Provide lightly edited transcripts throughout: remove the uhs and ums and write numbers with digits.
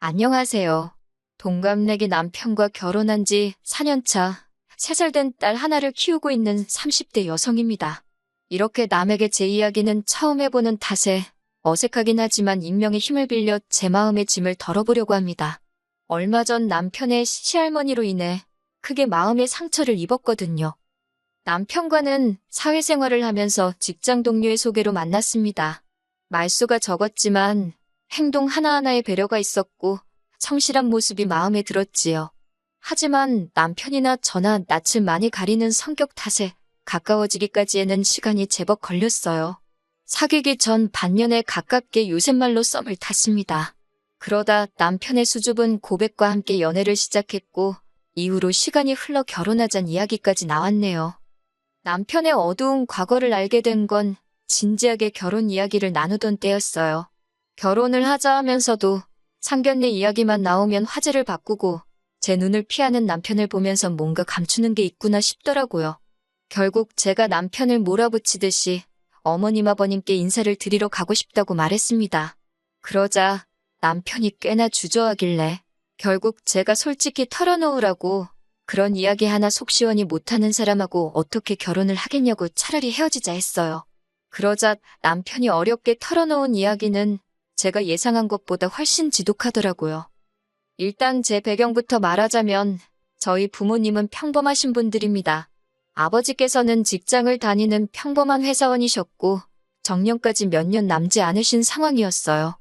안녕하세요. 동갑내기 남편과 결혼한 지 4년 차, 3살 된 딸 하나를 키우고 있는 30대 여성입니다. 이렇게 남에게 제 이야기는 처음 해보는 탓에 어색하긴 하지만 익명의 힘을 빌려 제 마음의 짐을 덜어보려고 합니다. 얼마 전 남편의 시할머니로 인해 크게 마음의 상처를 입었거든요. 남편과는 사회생활을 하면서 직장 동료의 소개로 만났습니다. 말수가 적었지만 행동 하나하나에 배려가 있었고 성실한 모습이 마음에 들었지요. 하지만 남편이나 저나 낯을 많이 가리는 성격 탓에 가까워지기까지에는 시간이 제법 걸렸어요. 사귀기 전 반년에 가깝게 요새말로 썸을 탔습니다. 그러다 남편의 수줍은 고백과 함께 연애를 시작했고 이후로 시간이 흘러 결혼하자는 이야기까지 나왔네요. 남편의 어두운 과거를 알게 된 건 진지하게 결혼 이야기를 나누던 때였어요. 결혼을 하자 하면서도 상견례 이야기만 나오면 화제를 바꾸고 제 눈을 피하는 남편을 보면서 뭔가 감추는 게 있구나 싶더라고요. 결국 제가 남편을 몰아붙이듯이 어머님 아버님께 인사를 드리러 가고 싶다고 말했습니다. 그러자 남편이 꽤나 주저하길래 결국 제가 솔직히 털어놓으라고 그런 이야기 하나 속 시원히 못하는 사람하고 어떻게 결혼을 하겠냐고 차라리 헤어지자 했어요. 그러자 남편이 어렵게 털어놓은 이야기는 제가 예상한 것보다 훨씬 지독하더라고요. 일단 제 배경부터 말하자면 저희 부모님은 평범하신 분들입니다. 아버지께서는 직장을 다니는 평범한 회사원이셨고 정년까지 몇 년 남지 않으신 상황이었어요.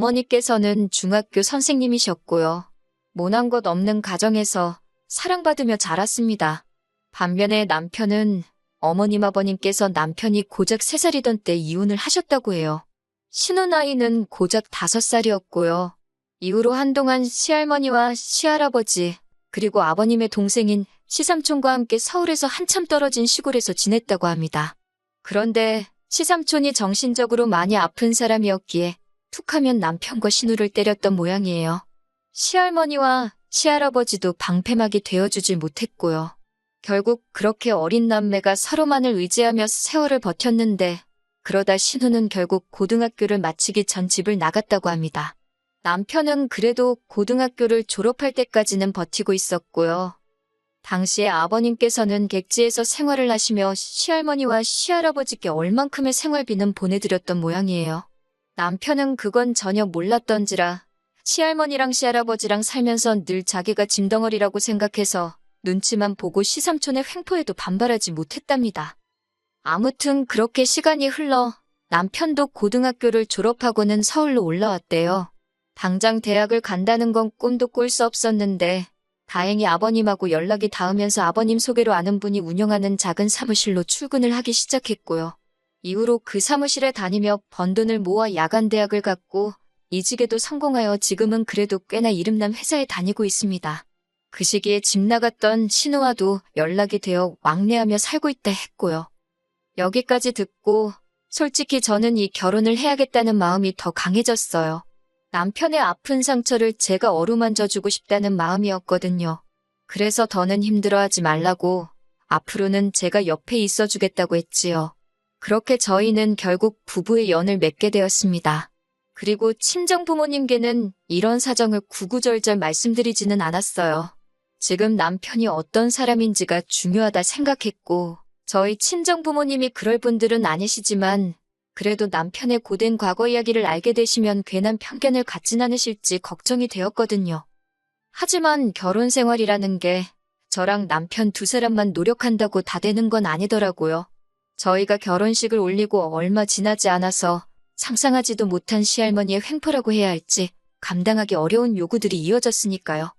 어머니께서는 중학교 선생님이셨고요. 모난 것 없는 가정에서 사랑받으며 자랐습니다. 반면에 남편은 어머님 아버님께서 남편이 고작 3살이던 때 이혼을 하셨다고 해요. 신우 나이는 고작 5살이었고요. 이후로 한동안 시할머니와 시할아버지 그리고 아버님의 동생인 시삼촌과 함께 서울에서 한참 떨어진 시골에서 지냈다고 합니다. 그런데 시삼촌이 정신적으로 많이 아픈 사람이었기에 툭하면 남편과 신우를 때렸던 모양이에요. 시할머니와 시할아버지도 방패막이 되어주질 못했고요. 결국 그렇게 어린 남매가 서로만을 의지하며 세월을 버텼는데 그러다 신우는 결국 고등학교를 마치기 전 집을 나갔다고 합니다. 남편은 그래도 고등학교를 졸업할 때까지는 버티고 있었고요. 당시에 아버님께서는 객지에서 생활을 하시며 시할머니와 시할아버지께 얼만큼의 생활비는 보내드렸던 모양이에요. 남편은 그건 전혀 몰랐던지라 시할머니랑 시할아버지랑 살면서 늘 자기가 짐덩어리라고 생각해서 눈치만 보고 시삼촌의 횡포에도 반발하지 못했답니다. 아무튼 그렇게 시간이 흘러 남편도 고등학교를 졸업하고는 서울로 올라왔대요. 당장 대학을 간다는 건 꿈도 꿀 수 없었는데 다행히 아버님하고 연락이 닿으면서 아버님 소개로 아는 분이 운영하는 작은 사무실로 출근을 하기 시작했고요. 이후로 그 사무실에 다니며 번 돈을 모아 야간 대학을 갔고 이직에도 성공하여 지금은 그래도 꽤나 이름난 회사에 다니고 있습니다. 그 시기에 집 나갔던 신우와도 연락이 되어 왕래하며 살고 있다 했고요. 여기까지 듣고 솔직히 저는 이 결혼을 해야겠다는 마음이 더 강해졌어요. 남편의 아픈 상처를 제가 어루만져주고 싶다는 마음이었거든요. 그래서 더는 힘들어하지 말라고 앞으로는 제가 옆에 있어주겠다고 했지요. 그렇게 저희는 결국 부부의 연을 맺게 되었습니다. 그리고 친정 부모님께는 이런 사정을 구구절절 말씀드리지는 않았어요. 지금 남편이 어떤 사람인지가 중요하다 생각했고 저희 친정 부모님이 그럴 분들은 아니시지만 그래도 남편의 고된 과거 이야기를 알게 되시면 괜한 편견을 갖진 않으실지 걱정이 되었거든요. 하지만 결혼 생활이라는 게 저랑 남편 2사람만 노력한다고 다 되는 건 아니더라고요. 저희가 결혼식을 올리고 얼마 지나지 않아서 상상하지도 못한 시할머니의 횡포라고 해야 할지 감당하기 어려운 요구들이 이어졌으니까요.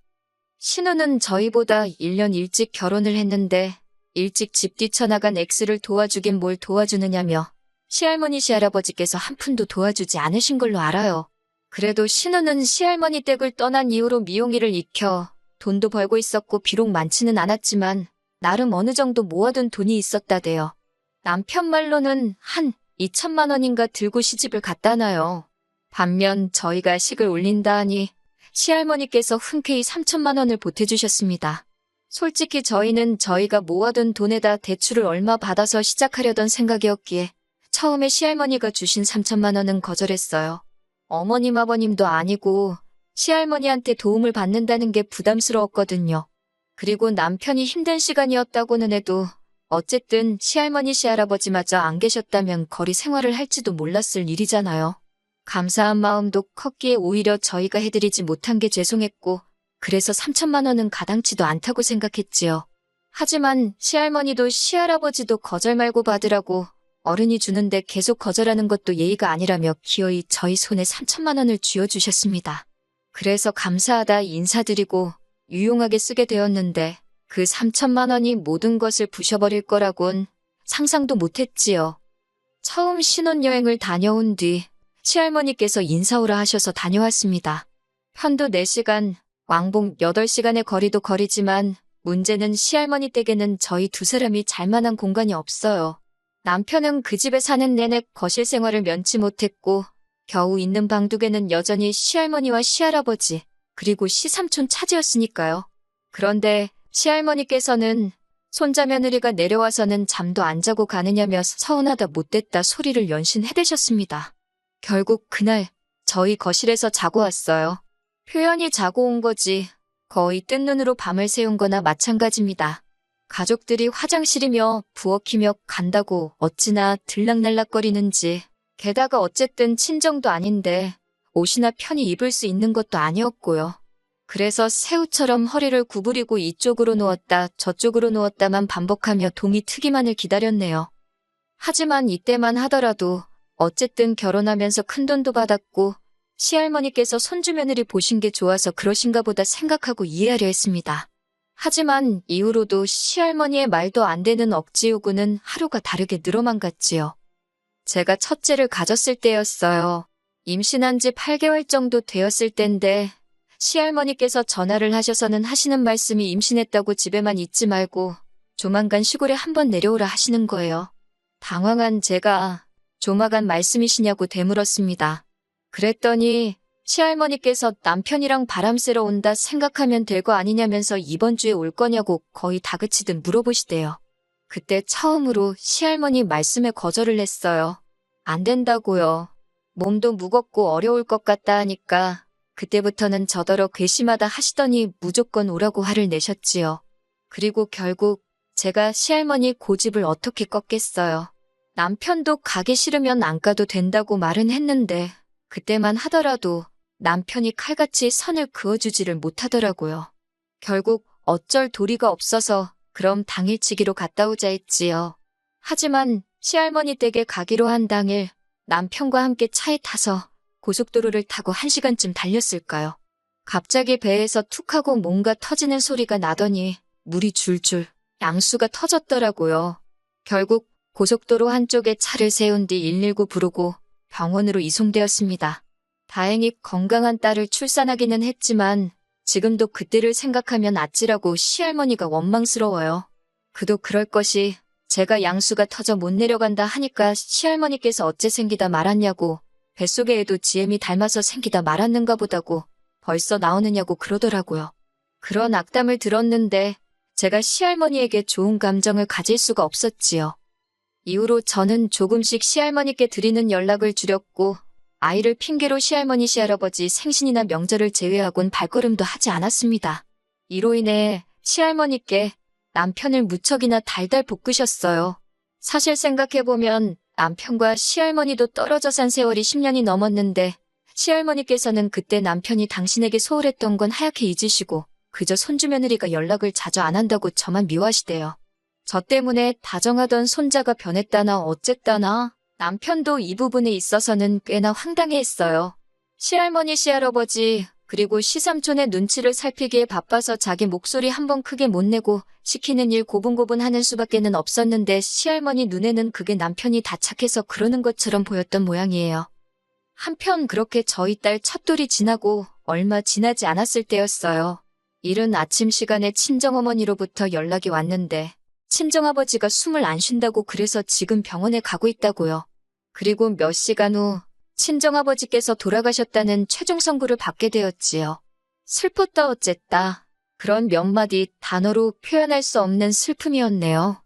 신우는 저희보다 1년 일찍 결혼을 했는데 일찍 집 뛰쳐나간 X를 도와주긴 뭘 도와주느냐며 시할머니 시할아버지께서 한 푼도 도와주지 않으신 걸로 알아요. 그래도 신우는 시할머니 댁을 떠난 이후로 미용일을 익혀 돈도 벌고 있었고 비록 많지는 않았지만 나름 어느 정도 모아둔 돈이 있었다대요. 남편 말로는 한 2천만 원인가 들고 시집을 갔다나요. 반면 저희가 식을 올린다 하니 시할머니께서 흔쾌히 3천만 원을 보태주셨습니다. 솔직히 저희는 저희가 모아둔 돈에다 대출을 얼마 받아서 시작하려던 생각이었기에 처음에 시할머니가 주신 3천만 원은 거절했어요. 어머님 아버님도 아니고 시할머니한테 도움을 받는다는 게 부담스러웠거든요. 그리고 남편이 힘든 시간이었다고는 해도 어쨌든 시할머니 시할아버지마저 안 계셨다면 거리 생활을 할지도 몰랐을 일이잖아요. 감사한 마음도 컸기에 오히려 저희가 해드리지 못한 게 죄송했고 그래서 3천만 원은 가당치도 않다고 생각했지요. 하지만 시할머니도 시할아버지도 거절 말고 받으라고 어른이 주는데 계속 거절하는 것도 예의가 아니라며 기어이 저희 손에 3천만 원을 쥐어주셨습니다. 그래서 감사하다 인사드리고 유용하게 쓰게 되었는데 그 3천만 원이 모든 것을 부셔버릴 거라곤 상상도 못했지요. 처음 신혼여행을 다녀온 뒤 시할머니께서 인사오라 하셔서 다녀왔습니다. 편도 4시간, 왕복 8시간의 거리도 거리지만 문제는 시할머니 댁에는 저희 두 사람이 잘 만한 공간이 없어요. 남편은 그 집에 사는 내내 거실 생활을 면치 못했고 겨우 있는 방 2개는 여전히 시할머니와 시할아버지 그리고 시삼촌 차지였으니까요. 그런데 시할머니께서는 손자 며느리가 내려와서는 잠도 안 자고 가느냐며 서운하다 못됐다 소리를 연신 해대셨습니다. 결국 그날 저희 거실에서 자고 왔어요. 표현이 자고 온 거지 거의 뜬 눈으로 밤을 새운 거나 마찬가지입니다. 가족들이 화장실이며 부엌이며 간다고 어찌나 들락날락거리는지 게다가 어쨌든 친정도 아닌데 옷이나 편히 입을 수 있는 것도 아니었고요. 그래서 새우처럼 허리를 구부리고 이쪽으로 누웠다 저쪽으로 누웠다만 반복하며 동이 트기만을 기다렸네요. 하지만 이때만 하더라도 어쨌든 결혼하면서 큰돈도 받았고 시할머니께서 손주 며느리 보신 게 좋아서 그러신가 보다 생각하고 이해하려 했습니다. 하지만 이후로도 시할머니의 말도 안 되는 억지 요구는 하루가 다르게 늘어만 갔지요. 제가 첫째를 가졌을 때였어요. 임신한 지 8개월 정도 되었을 때인데 시할머니께서 전화를 하셔서는 하시는 말씀이 임신했다고 집에만 있지 말고 조만간 시골에 한번 내려오라 하시는 거예요. 당황한 제가 조만간 말씀이시냐고 되물었습니다. 그랬더니 시할머니께서 남편이랑 바람 쐬러 온다 생각하면 될 거 아니냐면서 이번 주에 올 거냐고 거의 다그치듯 물어보시대요. 그때 처음으로 시할머니 말씀에 거절을 했어요. 안 된다고요. 몸도 무겁고 어려울 것 같다 하니까 그때부터는 저더러 괘씸하다 하시더니 무조건 오라고 화를 내셨지요. 그리고 결국 제가 시할머니 고집을 어떻게 꺾겠어요. 남편도 가기 싫으면 안 가도 된다고 말은 했는데 그때만 하더라도 남편이 칼같이 선을 그어주지를 못하더라고요. 결국 어쩔 도리가 없어서 그럼 당일치기로 갔다 오자 했지요. 하지만 시할머니 댁에 가기로 한 당일 남편과 함께 차에 타서 고속도로를 타고 1시간쯤 달렸을까요. 갑자기 배에서 툭 하고 뭔가 터지는 소리가 나더니 물이 줄줄 양수가 터졌더라고요. 결국 고속도로 한쪽에 차를 세운 뒤 119 부르고 병원으로 이송되었습니다. 다행히 건강한 딸을 출산하기는 했지만 지금도 그때를 생각하면 아찔하고 시할머니가 원망스러워요. 그도 그럴 것이 제가 양수가 터져 못 내려간다 하니까 시할머니께서 어째 생기다 말았냐고 뱃속에 애도 지엠이 닮아서 생기다 말았는가 보다고 벌써 나오느냐고 그러더라고요. 그런 악담을 들었는데 제가 시할머니에게 좋은 감정을 가질 수가 없었지요. 이후로 저는 조금씩 시할머니께 드리는 연락을 줄였고 아이를 핑계로 시할머니 시할아버지 생신이나 명절을 제외하곤 발걸음도 하지 않았습니다. 이로 인해 시할머니께 남편을 무척이나 달달 볶으셨어요. 사실 생각해보면 남편과 시할머니도 떨어져 산 세월이 10년이 넘었는데 시할머니께서는 그때 남편이 당신에게 소홀했던 건 하얗게 잊으시고 그저 손주 며느리가 연락을 자주 안 한다고 저만 미워하시대요. 저 때문에 다정하던 손자가 변했다나 어쨌다나 남편도 이 부분에 있어서는 꽤나 황당해했어요. 시할머니 시할아버지 그리고 시삼촌의 눈치를 살피기에 바빠서 자기 목소리 한번 크게 못 내고 시키는 일 고분고분하는 수밖에는 없었는데 시할머니 눈에는 그게 남편이 다 착해서 그러는 것처럼 보였던 모양이에요. 한편 그렇게 저희 딸 첫돌이 지나고 얼마 지나지 않았을 때였어요. 이른 아침 시간에 친정어머니로부터 연락이 왔는데 친정아버지가 숨을 안 쉰다고 그래서 지금 병원에 가고 있다고요. 그리고 몇 시간 후 친정아버지께서 돌아가셨다는 최종 선고를 받게 되었지요. 슬펐다 어쨌다. 그런 몇 마디 단어로 표현할 수 없는 슬픔이었네요.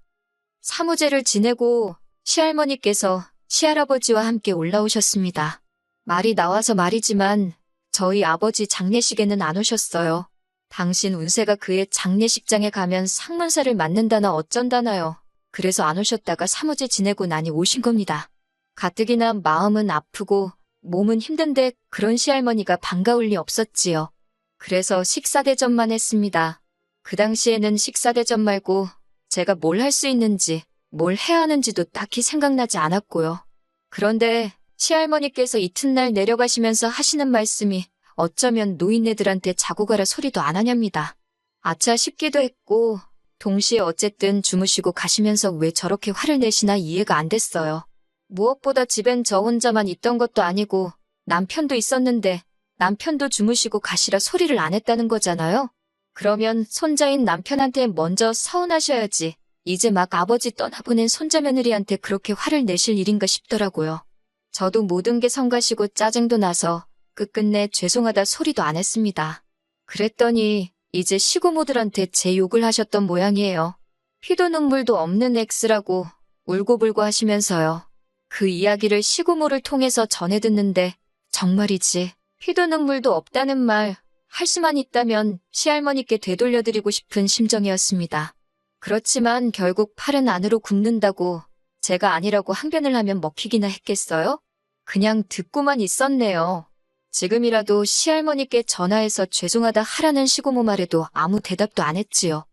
사무제를 지내고 시할머니께서 시할아버지와 함께 올라오셨습니다. 말이 나와서 말이지만 저희 아버지 장례식에는 안 오셨어요. 당신 운세가 그의 장례식장에 가면 상문사를 맞는다나 어쩐다나요. 그래서 안 오셨다가 사무직 지내고 나니 오신 겁니다. 가뜩이나 마음은 아프고 몸은 힘든데 그런 시할머니가 반가울 리 없었지요. 그래서 식사대접만 했습니다. 그 당시에는 식사대접 말고 제가 뭘 할 수 있는지, 뭘 해야 하는지도 딱히 생각나지 않았고요. 그런데 시할머니께서 이튿날 내려가시면서 하시는 말씀이 어쩌면 노인네들한테 자고 가라 소리도 안 하냐입니다. 아차 싶기도 했고 동시에 어쨌든 주무시고 가시면서 왜 저렇게 화를 내시나 이해가 안 됐어요. 무엇보다 집엔 저 혼자만 있던 것도 아니고 남편도 있었는데 남편도 주무시고 가시라 소리를 안 했다는 거잖아요. 그러면 손자인 남편한테 먼저 서운하셔야지. 이제 막 아버지 떠나보낸 손자 며느리한테 그렇게 화를 내실 일인가 싶더라고요. 저도 모든 게 성가시고 짜증도 나서 끝끝내 죄송하다 소리도 안 했습니다. 그랬더니 이제 시고모들한테 제 욕을 하셨던 모양이에요. 피도 눈물도 없는 X라고 울고불고 하시면서요. 그 이야기를 시고모를 통해서 전해 듣는데 정말이지 피도 눈물도 없다는 말 할 수만 있다면 시할머니께 되돌려드리고 싶은 심정이었습니다. 그렇지만 결국 팔은 안으로 굽는다고 제가 아니라고 항변을 하면 먹히기나 했겠어요? 그냥 듣고만 있었네요. 지금이라도 시할머니께 전화해서 죄송하다 하라는 시고모 말에도 아무 대답도 안 했지요.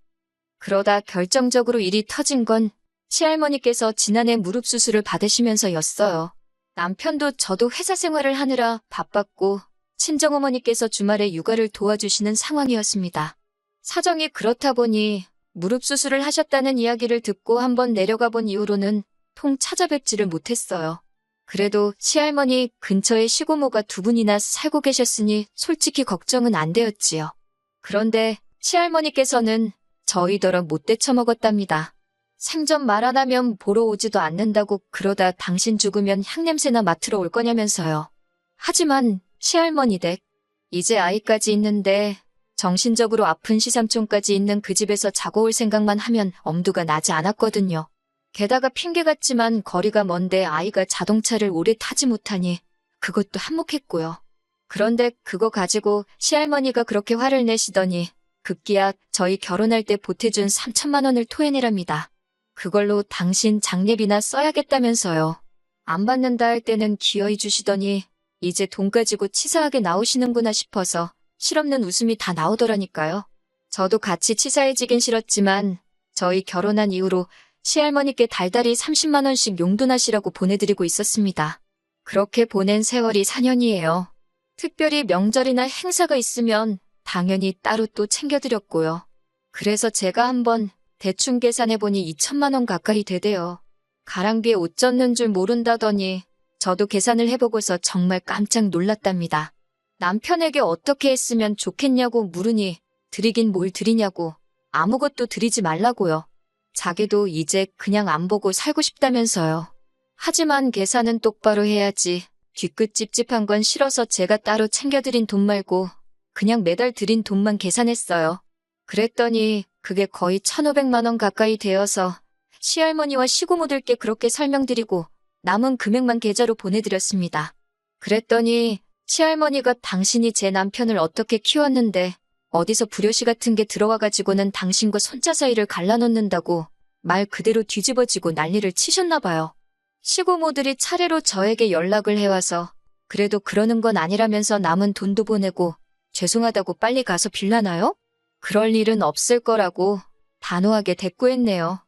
그러다 결정적으로 일이 터진 건 시할머니께서 지난해 무릎 수술을 받으시면서였어요. 남편도 저도 회사 생활을 하느라 바빴고 친정어머니께서 주말에 육아를 도와주시는 상황이었습니다. 사정이 그렇다 보니 무릎 수술을 하셨다는 이야기를 듣고 한번 내려가 본 이후로는 통 찾아뵙지를 못했어요. 그래도 시할머니 근처에 시고모가 두 분이나 살고 계셨으니 솔직히 걱정은 안 되었지요. 그런데 시할머니께서는 저희더러 못돼 처먹었답니다. 생전 말 안 하면 보러 오지도 않는다고 그러다 당신 죽으면 향냄새나 맡으러 올 거냐면서요. 하지만 시할머니 댁, 이제 아이까지 있는데 정신적으로 아픈 시삼촌까지 있는 그 집에서 자고 올 생각만 하면 엄두가 나지 않았거든요. 게다가 핑계 같지만 거리가 먼데 아이가 자동차를 오래 타지 못하니 그것도 한몫했고요. 그런데 그거 가지고 시할머니가 그렇게 화를 내시더니 급기야 저희 결혼할 때 보태준 3천만 원을 토해내랍니다. 그걸로 당신 장례비나 써야겠다면서요. 안 받는다 할 때는 기어이 주시더니 이제 돈 가지고 치사하게 나오시는구나 싶어서 실없는 웃음이 다 나오더라니까요. 저도 같이 치사해지긴 싫었지만 저희 결혼한 이후로 시할머니께 달달이 30만 원씩 용돈하시라고 보내드리고 있었습니다. 그렇게 보낸 세월이 4년이에요. 특별히 명절이나 행사가 있으면 당연히 따로 또 챙겨드렸고요. 그래서 제가 한번 대충 계산해보니 2천만 원 가까이 되대요. 가랑비에 옷 젖는 줄 모른다더니 저도 계산을 해보고서 정말 깜짝 놀랐답니다. 남편에게 어떻게 했으면 좋겠냐고 물으니 드리긴 뭘 드리냐고 아무것도 드리지 말라고요. 자기도 이제 그냥 안 보고 살고 싶다면서요. 하지만 계산은 똑바로 해야지. 뒤끝 찝찝한 건 싫어서 제가 따로 챙겨드린 돈 말고 그냥 매달 드린 돈만 계산했어요. 그랬더니 그게 거의 1,500만 원 가까이 되어서 시할머니와 시고모들께 그렇게 설명드리고 남은 금액만 계좌로 보내드렸습니다. 그랬더니 시할머니가 당신이 제 남편을 어떻게 키웠는데 어디서 불효시 같은 게 들어와가지고는 당신과 손자 사이를 갈라놓는다고 말 그대로 뒤집어지고 난리를 치셨나 봐요. 시고모들이 차례로 저에게 연락을 해와서 그래도 그러는 건 아니라면서 남은 돈도 보내고 죄송하다고 빨리 가서 빌라나요? 그럴 일은 없을 거라고 단호하게 대꾸했네요.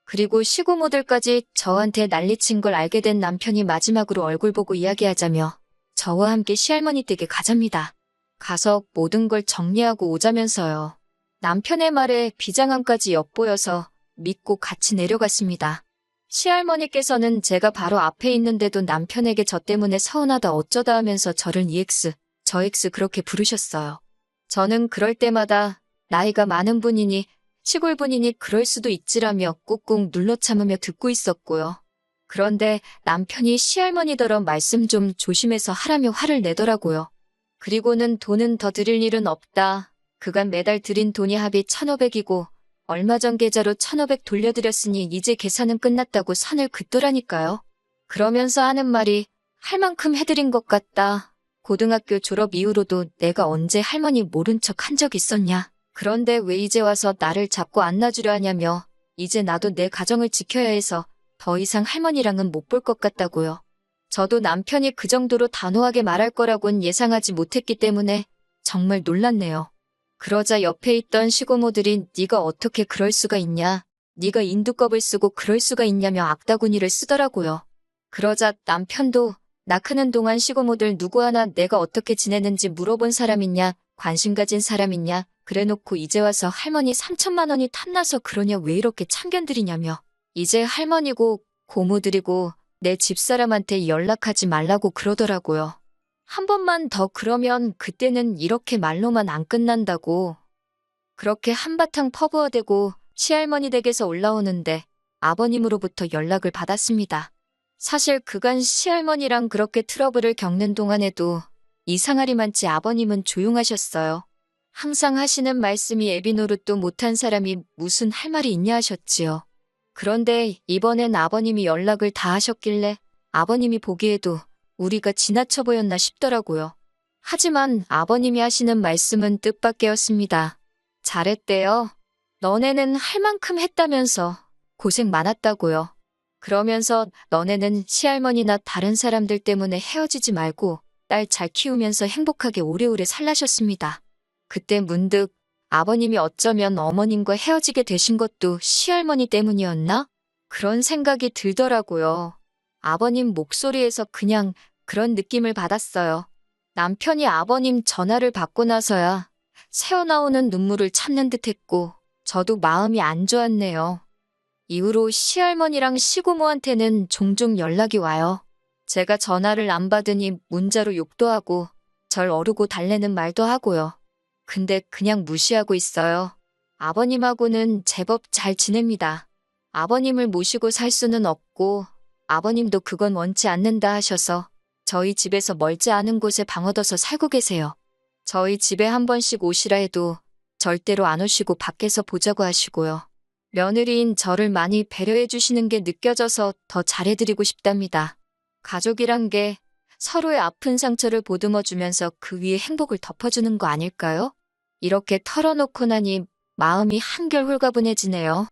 그리고 시고모들까지 저한테 난리친 걸 알게 된 남편이 마지막으로 얼굴 보고 이야기하자며 저와 함께 시할머니 댁에 가잡니다. 가서 모든 걸 정리하고 오자면서요. 남편의 말에 비장함까지 엿보여서 믿고 같이 내려갔습니다. 시할머니께서는 제가 바로 앞에 있는데도 남편에게 저 때문에 서운하다 어쩌다 하면서 저를 EX, 저 X 그렇게 부르셨어요. 저는 그럴 때마다 나이가 많은 분이니 시골 분이니 그럴 수도 있지라며 꾹꾹 눌러 참으며 듣고 있었고요. 그런데 남편이 시할머니더러 말씀 좀 조심해서 하라며 화를 내더라고요. 그리고는 돈은 더 드릴 일은 없다. 그간 매달 드린 돈이 합이 1,500이고 얼마 전 계좌로 1,500 돌려드렸으니 이제 계산은 끝났다고 선을 긋더라니까요. 그러면서 하는 말이 할 만큼 해드린 것 같다. 고등학교 졸업 이후로도 내가 언제 할머니 모른 척 한 적 있었냐. 그런데 왜 이제 와서 나를 잡고 안아주려 하냐며 이제 나도 내 가정을 지켜야 해서 더 이상 할머니랑은 못 볼 것 같다고요. 저도 남편이 그 정도로 단호하게 말할 거라곤 예상하지 못했기 때문에 정말 놀랐네요. 그러자 옆에 있던 시고모들이 네가 어떻게 그럴 수가 있냐. 네가 인두껍을 쓰고 그럴 수가 있냐며 악다구니를 쓰더라고요. 그러자 남편도 나 크는 동안 시고모들 누구 하나 내가 어떻게 지내는지 물어본 사람 있냐, 관심 가진 사람 있냐, 그래놓고 이제 와서 할머니 3천만 원이 탐나서 그러냐 왜 이렇게 참견들이냐며. 이제 할머니고 고모들이고 내 집사람한테 연락하지 말라고 그러더라고요. 한 번만 더 그러면 그때는 이렇게 말로만 안 끝난다고. 그렇게 한바탕 퍼부어대고 시할머니 댁에서 올라오는데 아버님으로부터 연락을 받았습니다. 사실 그간 시할머니랑 그렇게 트러블을 겪는 동안에도 이상하리만치 아버님은 조용하셨어요. 항상 하시는 말씀이 애비 노릇도 못한 사람이 무슨 할 말이 있냐 하셨지요. 그런데 이번엔 아버님이 연락을 다 하셨길래 아버님이 보기에도 우리가 지나쳐 보였나 싶더라고요. 하지만 아버님이 하시는 말씀은 뜻밖이었습니다. 잘했대요. 너네는 할 만큼 했다면서 고생 많았다고요. 그러면서 너네는 시할머니나 다른 사람들 때문에 헤어지지 말고 딸 잘 키우면서 행복하게 오래오래 살라셨습니다. 그때 문득 아버님이 어쩌면 어머님과 헤어지게 되신 것도 시할머니 때문이었나? 그런 생각이 들더라고요. 아버님 목소리에서 그냥 그런 느낌을 받았어요. 남편이 아버님 전화를 받고 나서야 새어나오는 눈물을 참는 듯했고 저도 마음이 안 좋았네요. 이후로 시할머니랑 시고모한테는 종종 연락이 와요. 제가 전화를 안 받으니 문자로 욕도 하고 절 어르고 달래는 말도 하고요. 근데 그냥 무시하고 있어요. 아버님하고는 제법 잘 지냅니다. 아버님을 모시고 살 수는 없고 아버님도 그건 원치 않는다 하셔서 저희 집에서 멀지 않은 곳에 방 얻어서 살고 계세요. 저희 집에 한 번씩 오시라 해도 절대로 안 오시고 밖에서 보자고 하시고요. 며느리인 저를 많이 배려해 주시는 게 느껴져서 더 잘해드리고 싶답니다. 가족이란 게 서로의 아픈 상처를 보듬어 주면서 그 위에 행복을 덮어주는 거 아닐까요? 이렇게 털어놓고 나니 마음이 한결 홀가분해지네요.